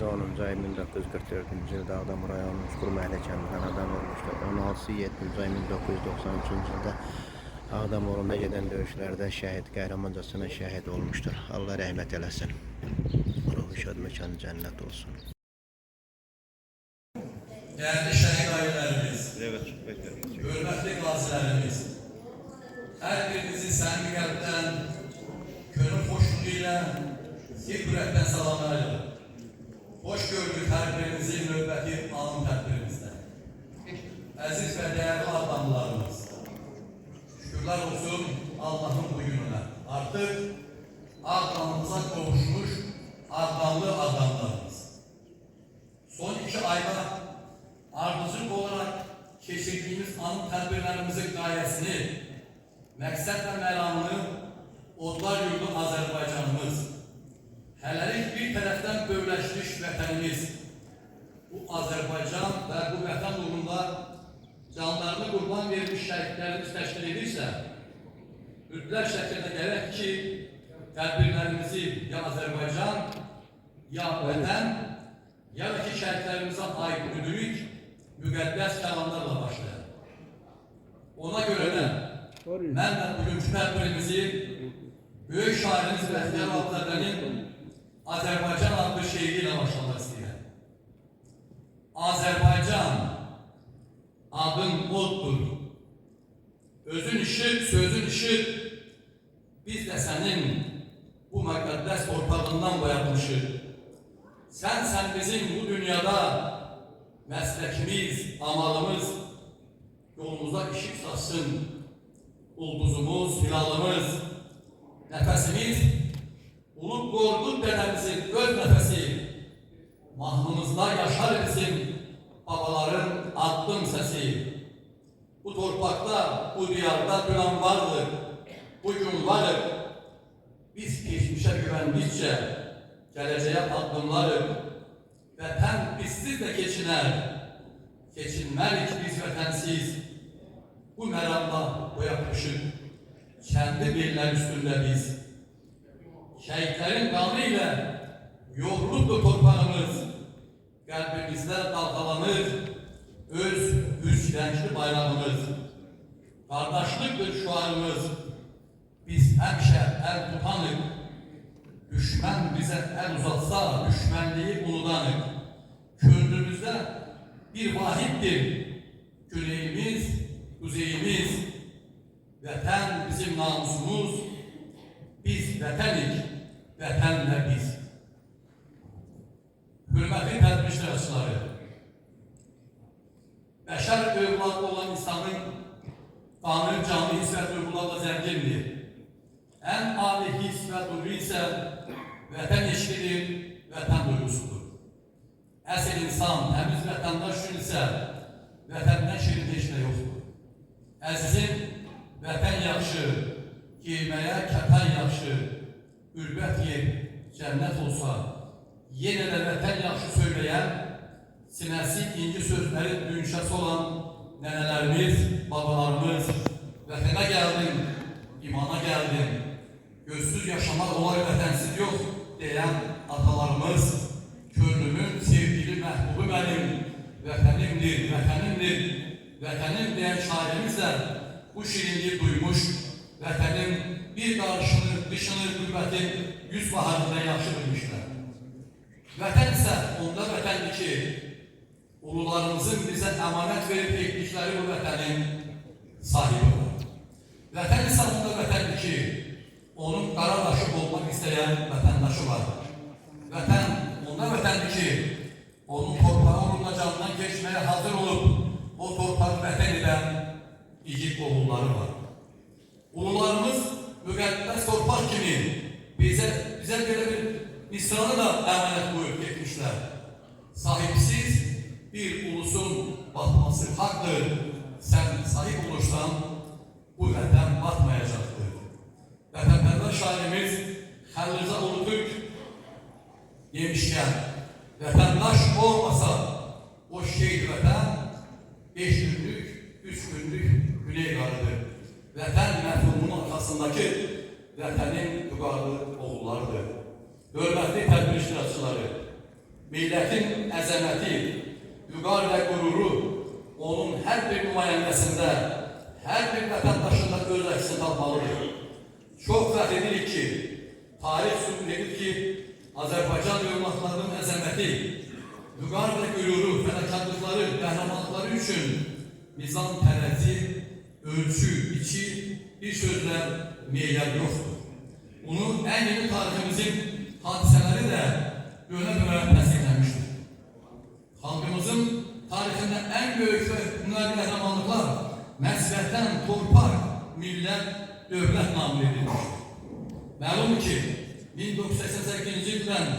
10. ay 1944. yılda Ağdam rayonunun Çukurmahalle kəndindən adam olmuştur. 16-7. ay 1993. yılda Ağdam uğrunda gedən döyüşlərdə şəhid, qəhrəmancasına şəhid olmuştur. Allah rəhmət eləsin. Ruhu şad, məkanı cənnət olsun. Değerli şehit ailelerimiz, Evet, hürmetli gazilerimiz, her birinizi səmimi qəlbdən, könül xoşluğuyla, zikretten salamlayırıq. Hoş gördük her birinizin növbəti alın tədbirimizdə. Əziz və değerli adamlarımız, şükürlər olsun Allah'ın bu gününe. Artık Ağdamımıza qovuşmuş Ağdamlı adamlarımız. Son 2 ayda ardışık olarak keçirdiğimiz anı tədbirlərimizin gayesini, məqsəd və məramını odlar yurdu Azərbaycanımız, hələlik bir tərəfdən bövləşmiş vətənimiz, bu Azərbaycan və bu vətən uğrunda canlarını qurban vermiş şəhidlərimiz təşkil edirsə, mütləq şəkildə gərək ki, tədbirlərimizi ya Azərbaycan, ya vətən, ya da ki şəhidlərimizə aid müdürlük, müqəddəs kəlamlarla başlayır. Ona görə də mən də bugünkü tədbirimizi böyük şairimiz Bəxtiyar Vahabzadənin Azərbaycan adlı şeiri ilə başlamaq istəyirəm. Azərbaycan adın oddur, özün işit, sözün işit, biz də sənin bu müqəddəs torpağından boyatmışıq. Sən bizim bu dünyada məsləkimiz, amalımız, yolumuza ışık saçsın, ulduzumuz, hilalımız, nəfəsimiz, Ulu Qorqud dədəmizin öz nəfəsi, mahnımızda yaşar bizim babaların addım səsi. Bu torpaqda, bu diyarda dünən vardır, bugün varıq. Biz geçmişe güvendikçe geleceğe adımlarıq. Vətən bizsiz de geçiner, geçinməlik biz vətənsiz. Bu məramda boyatmışıq, kendi bellər üstünde biz. Şəhidlərin qanı ilə yoğrulubdur torpağımız, qəlbimizdə dalgalanır öz üç rəngli bayrağımız. Qardaşlıqdır şuarımız, biz həmişə əl tutanıq. Düşmən bizə əl uzatsa, düşmənliyi unudanıq. Könlümüzdə bir vahiddir, güneyimiz, kuzeyimiz. Vətən bizim namusumuz, biz vətənik, vətənlə biz. Hürmətli tədbir iştirakçıları, bəşər övladı olan insanın qanun, canlı his və duyğularla zəngindir. Ən ali his və duyğu isə vətən eşqidir, vətən duyğusudur. Əsl insan, təmiz vətəndaş üçün isə vətəndən şirin heç nə yoxdur. Əzizim, vətən yaxşı, giyməyə kəpən yaxşı, qürbət yer, cənnət olsa, yenə də vətən yaxşı söyləyən, sinəsi inci sözləri dünşəsi olan nənələrimiz, babalarımız, vətənə gəldim, imana gəldim, gözsüz yaşamaq olar vətənsiz yox, deyən atalarımız, könlümün sevgili məhbubu mənim, vətənimdir, vətənimdir, vətənim deyən şairimiz də bu şirinliyi duymuş, vətənin bir qarşını, dışını, qüvvətin 100 baharından yaxşı bilmişlər. Vətən isə onda vətəndir ki, ulularımızın bizə əmanət verib etdikləri bu vətənin sahibi olur. Vətən isə onda vətəndir ki, onun qaradaşı olmaq istəyən vətəndaşı var. Vətən onda vətəndir ki, onun torpağı uğrunda canından keçməyə hazır olub, o torpağı vətən edən igid oğulları var. Ulularımız müqəddəs torpaq kimi bizə belə bir misranı da əmanət qoyub getmişlər. Sahipsiz bir ulusun batması haqdır. Sən sahip olursan, bu vətən batmayacaqdır. Vətənpərvər şairimiz Xəlilzə Ulutürk demişkən, vətəndaş olmasa o şehit vətən 5 günlük, 3 günlük güney qarıdır. Vətən məhfumunun arxasındakı vətənin vüqarlı oğullarıdır. Hörmətli tədbir iştirakçıları, milletin əzəməti, vüqar və qüruru onun hər bir nümayəndəsində, hər bir vətəndaşında öz əksini tapmalıdır. Çox fəxr edirik ki, tarix sübut edir ki, Azərbaycan övladlarının əzəməti, vüqar və qüruru, fədakatlıqları, qəhrəmanlıqları üçün mizan tərəzi, ölçü, içi, bir sözlə meylər yoxdur. Bunu ən yeni tariximizin hadisələri də dönə-dönə təsdiqləmişdir. Xalqımızın tarixində ən böyük və hünər qəhrəmanlıqlar məsləhətdən torpaq, millət, dövlət namını edilmişdir. Məlum ki, 1988-ci ildən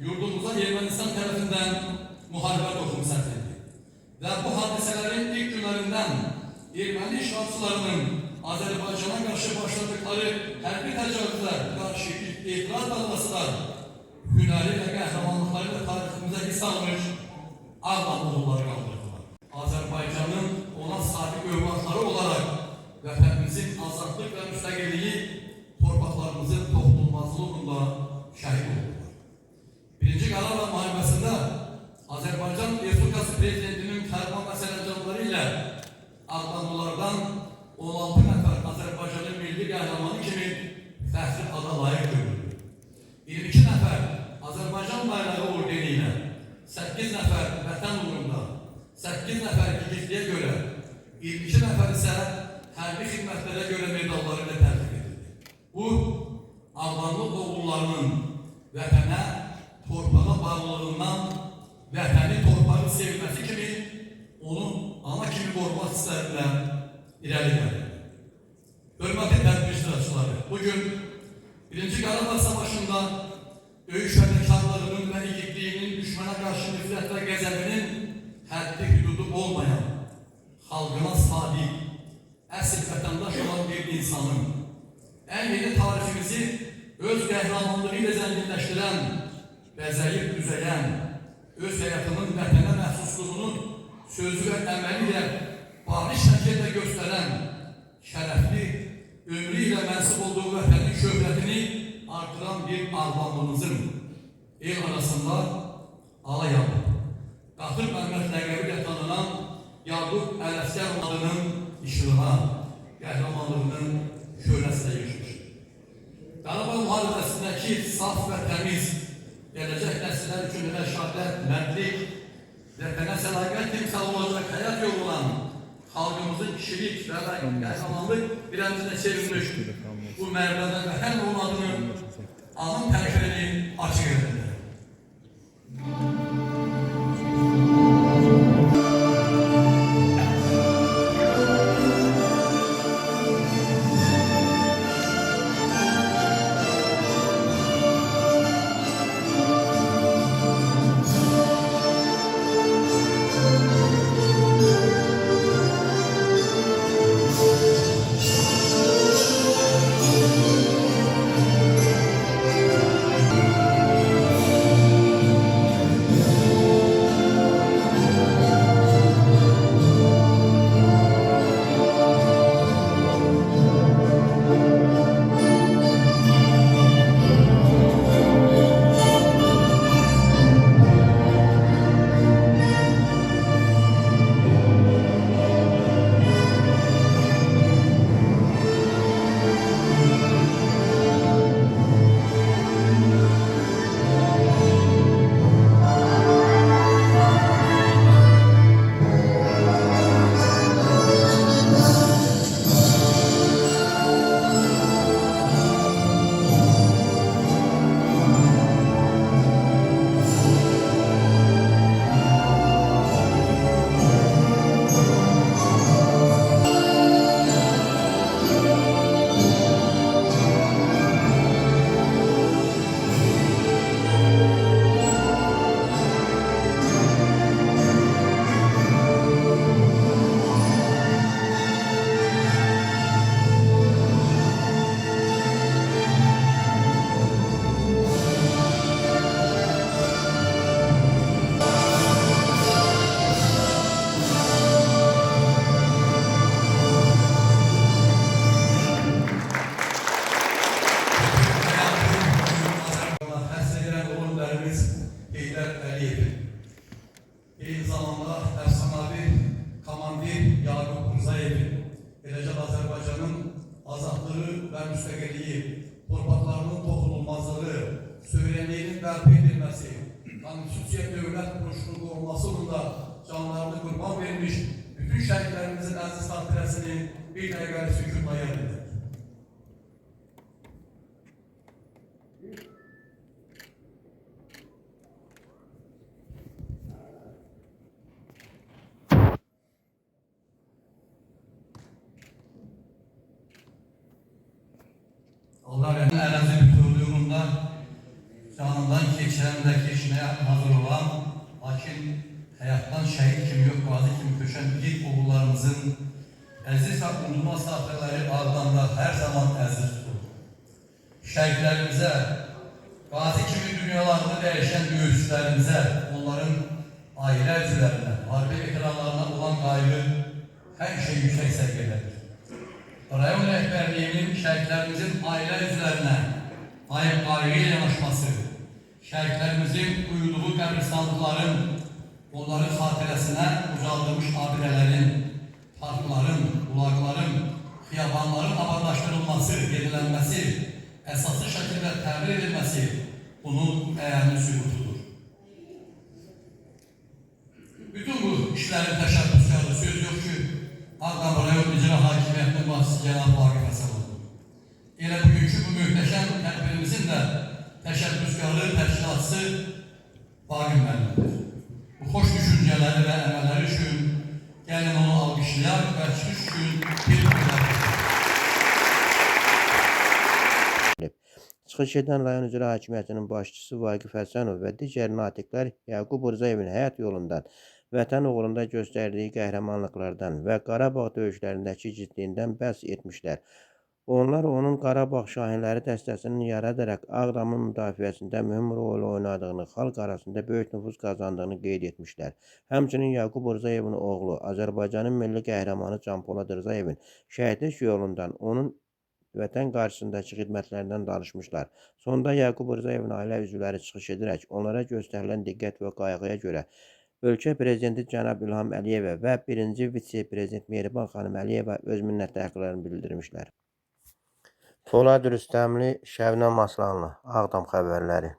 yurdumuza Ermənistan tərəfindən müharibə toxumu səpildi. Və bu hadisələrin ilk günlərindən erməni işğalçılarının Azərbaycana qarşı başladıkları hərbi təcavüzlər, qarşı etiraz dalgasılar, hünəri və qəhrəmanlıqları da tariximizə his almış Ağdam oğulları qaldırdılar. Azərbaycanın ona sadiq övladları olaraq vətənimizin azadlıq və müstəqilliyi, torpaqlarımızın toxunulmazlığında şəhid oldular. Birinci Qarabağ müharibəsində Azərbaycan Respublikası Prezidentinin fərman və sərəncamları ilə Ağdamlılardan 16 nəfər Azərbaycanın milli qəhrəmanı kimi fəxri ada layiq görüldü. 22 nəfər Azərbaycan bayrağı ordeni ilə, 8 nəfər vətən uğrunda, 8 nəfər igidliyə görə, 22 nəfər isə hərbi xidmətlərə görə medalları ilə təltif edildi. Bu, Ağdamlı oğullarının vətənə, torpağa bağlılığından, vətəni torpağı sevməsi kimi, onu ana kimi qorumaq istəklə irəli gəlir. Hörmətli tədbir iştirakçıları, bugün 1-ci Qarabağ Savaşında döyüş fədakarlığının və igidliyinin düşmənə qarşı nifrət və qəzəbinin həddi hüdudu olmayan, xalqına sadiq, əsl vətəndaş olan bir insanın ən yeni tariximizi öz qəhrəmanlığı ilə zənginləşdirən, bəzəyib düzəyən, öz həyatının vətənə məxsusluğunu sözü və əməli ilə bariş şəkildə göstərən, şərəfli, ömrü ilə mənsub olduğu vətənin şöhrətini artıran bir Ağdamlımızın el arasında alay alıb, Qatır Məmməd ləqəbi ilə tanınan Yaqub Ələskər adının işığına, qəhrəmanlığının şöhrəsinə yürüşmüşdür. Qarabağ müharibəsindəki saf və təmiz, gələcək nəsillər üçün rəşadət, mərdlik, vətənə səlaqət timsal olacaq həyat yolu olan xalqımızın kişilik və qəhrəmanlıq birəmizdə çevrilmiş bu mərbədə və həm onun adını anın tərkibini açıq edir. Heydər Əliyevin, eyni zamanda əfsanəvi komandir Yaqub Mirzəyevin, eləcə də Azərbaycanın azadlığı və müstəqilliyi, torpaqlarının toxunulmazlığı, suverenliğinin bərpa edilməsi, konstitusiya dövlət quruluşunun qorunması uğrunda canlarını qurban vermiş bütün şəhidlərimizin əziz xatirəsini bir dəqiqəlik sükutla yad edək. Allah ərazi bütövlüyündə canından keçirən və keçməyə hazır olan, lakin həyatdan şəhid kimi yox, qazi kimi köşən ilk oğullarımızın əziz və unutulmaz xatirələri ardında hər zaman əziz tutulur. Şəhidlərimizə, qazi kimi dünyalarını dəyişən döyüşçülərimizə, onların ailə üzvlərinə, müharibə veteranlarına olan qayğı həmişə yüksək səviyyədədir. Rayon rəhbərliyinin şəhidlərimizin ailə üzvlərinə layıq qayğı ilə yanaşması, şəhidlərimizin uyuduğu qəbristanlıqların, onların xatirəsinə ucaldılmış abidələrin, parkların, bulaqların, xiyabanların abadlaşdırılması, yenilənməsi, əsaslı şəkildə təmir edilməsi bunun əyani sübutudur. Bütün bu işlərin təşəbbüskarı söz yox ki, Ağdam rayon icra hakimiyyətinin başçısı Cənab Vaqif Həsənovdur. Elə bugünkü bu möhtəşəm tədbirimizin də təşəbbüskarı, təşkilatçısı Vaqif müəllimdir. Bu xoş düşüncələri və əməlləri üçün gəlin onu alqışlayaq və çıxış üçün bir müqavilə. Çıxış edən rayon icra hakimiyyətinin başçısı Vaqif Həsənov və digər natiqlər Yaqub Mirzəyevin həyat yolundan, vətən uğrunda göstərdiyi qəhrəmanlıqlardan və Qarabağ döyüşlərindəki igidliyindən bəhs etmişlər. Onlar onun Qarabağ Şahinləri dəstəsinin yaradaraq Ağdamın müdafiəsində mühüm rol oynadığını, xalq arasında böyük nüfuz qazandığını qeyd etmişlər. Həmçinin Yaqub Mirzəyevin oğlu, Azərbaycanın milli qəhrəmanı Can Polad Mirzəyevin şəhidlik yolundan, onun vətən qarşısındakı xidmətlərindən danışmışlar. Sonda Yaqub Mirzəyevin ailə üzvləri çıxış edərək onlara göstərilən diqqət və qayğıya görə ölkə prezidenti cənab İlham Əliyevə və birinci vitse-prezident Mehriban xanım Əliyevə öz minnətdarlıqlarını bildirmişlər. Polad Rüstəmli, Şəbnəm Aslanlı, Ağdam xəbərləri.